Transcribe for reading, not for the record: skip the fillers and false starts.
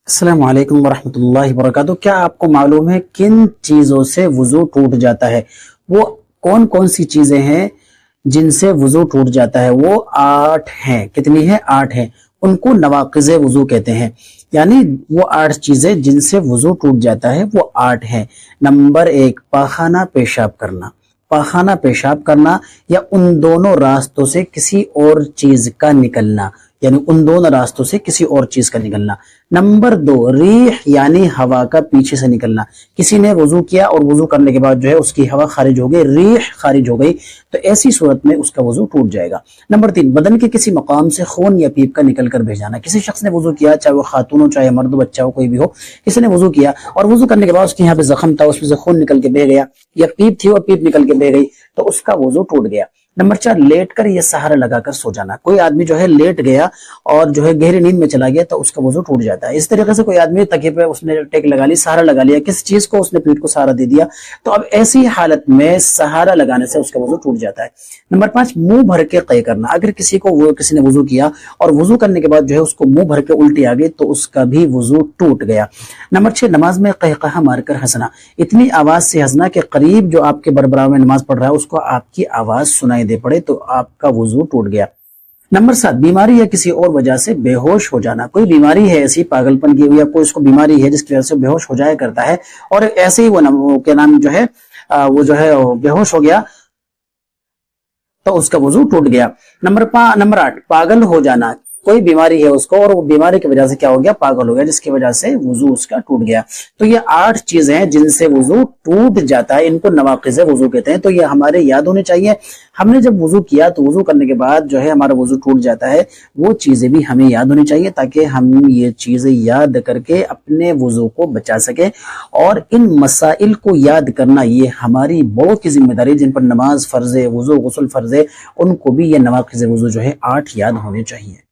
السلام علیکم ورحمۃ اللہ وبرکاتہ۔ کیا آپ کو معلوم ہے کن چیزوں سے وضو ٹوٹ جاتا ہے؟ وہ کون کون سی چیزیں ہیں جن سے وضو ٹوٹ جاتا ہے؟ وہ 8 ہیں۔ کتنی ہیں؟ 8 ہیں۔ ان کو نواقض وضو کہتے ہیں، یعنی وہ 8 چیزیں جن سے وضو ٹوٹ جاتا ہے وہ 8 ہیں۔ نمبر 1، پاخانہ پیشاب کرنا۔ پاخانہ پیشاب کرنا یا ان دونوں راستوں سے کسی اور چیز کا نکلنا، یعنی ان دونوں راستوں سے کسی اور چیز کا نکلنا۔ نمبر 2، ریح یعنی ہوا کا پیچھے سے نکلنا۔ کسی نے وضو کیا اور وضو کرنے کے بعد جو ہے اس کی ہوا خارج ہو گئی، ریح خارج ہو گئی، تو ایسی صورت میں اس کا وضو ٹوٹ جائے گا۔ نمبر 3، بدن کے کسی مقام سے خون یا پیپ کا نکل کر بہ جانا۔ کسی شخص نے وضو کیا، چاہے وہ خاتون ہو چاہے مرد بچہ ہو کوئی بھی ہو، کسی نے وضو کیا اور وضو کرنے کے بعد اس کے یہاں پہ زخم تھا، اس میں سے خون نکل کے بہ گیا، یا پیپ تھی اور پیپ نکل کے بہ گئی، تو اس کا وضو ٹوٹ گیا۔ نمبر 4، لیٹ کر یا سہارا لگا کر سو جانا۔ کوئی آدمی جو ہے لیٹ گیا اور جو ہے گہری نیند میں چلا گیا تو اس کا وضو ٹوٹ جاتا ہے۔ اس طریقے سے کوئی آدمی تکیے پہ اس نے ٹیک لگا لی، سہارا لگا لیا، کس چیز کو اس نے پیٹ کو سہارا دے دیا، تو اب ایسی حالت میں سہارا لگانے سے اس کا وضو ٹوٹ جاتا ہے۔ نمبر 5، منہ بھر کے قے کرنا۔ اگر کسی نے وضو کیا اور وضو کرنے کے بعد جو ہے اس کو منہ بھر کے الٹی آ گئی تو اس کا بھی وضو ٹوٹ گیا۔ نمبر 6، نماز میں قہقہہ مار کر ہنسنا۔ اتنی آواز سے ہنسنا کہ قریب جو آپ کے برابر میں نماز پڑھ رہا ہے اس کو آپ کی آواز سنائی دے پڑے تو آپ کا وضو ٹوٹ گیا۔ نمبر 7، بیماری یا کسی اور وجہ سے بے ہوش ہو جانا۔ کوئی بیماری ہے ایسی پاگل پن کی، یا کوئی اس کو بیماری ہے جس کی وجہ سے بے ہوش ہو جایا کرتا ہے اور ایسے ہی وہ کیا نام جو ہے بے ہوش ہو گیا تو اس کا وضو ٹوٹ گیا۔ نمبر 8، پاگل ہو جانا۔ کوئی بیماری ہے اس کو اور وہ بیماری کی وجہ سے کیا ہو گیا؟ پاگل ہو گیا، جس کی وجہ سے وضو اس کا ٹوٹ گیا۔ تو یہ 8 چیزیں ہیں جن سے وضو ٹوٹ جاتا ہے، ان کو نواقض وضو کہتے ہیں۔ تو یہ ہمارے یاد ہونے چاہیے۔ ہم نے جب وضو کیا تو وضو کرنے کے بعد جو ہے ہمارا وضو ٹوٹ جاتا ہے، وہ چیزیں بھی ہمیں یاد ہونی چاہیے تاکہ ہم یہ چیزیں یاد کر کے اپنے وضو کو بچا سکیں۔ اور ان مسائل کو یاد کرنا یہ ہماری بڑوں کی ذمہ داری، جن پر نماز فرض ہے، وضو غسل فرض ہے، ان کو بھی یہ نواقض وضو جو ہے 8 یاد ہونے چاہیے۔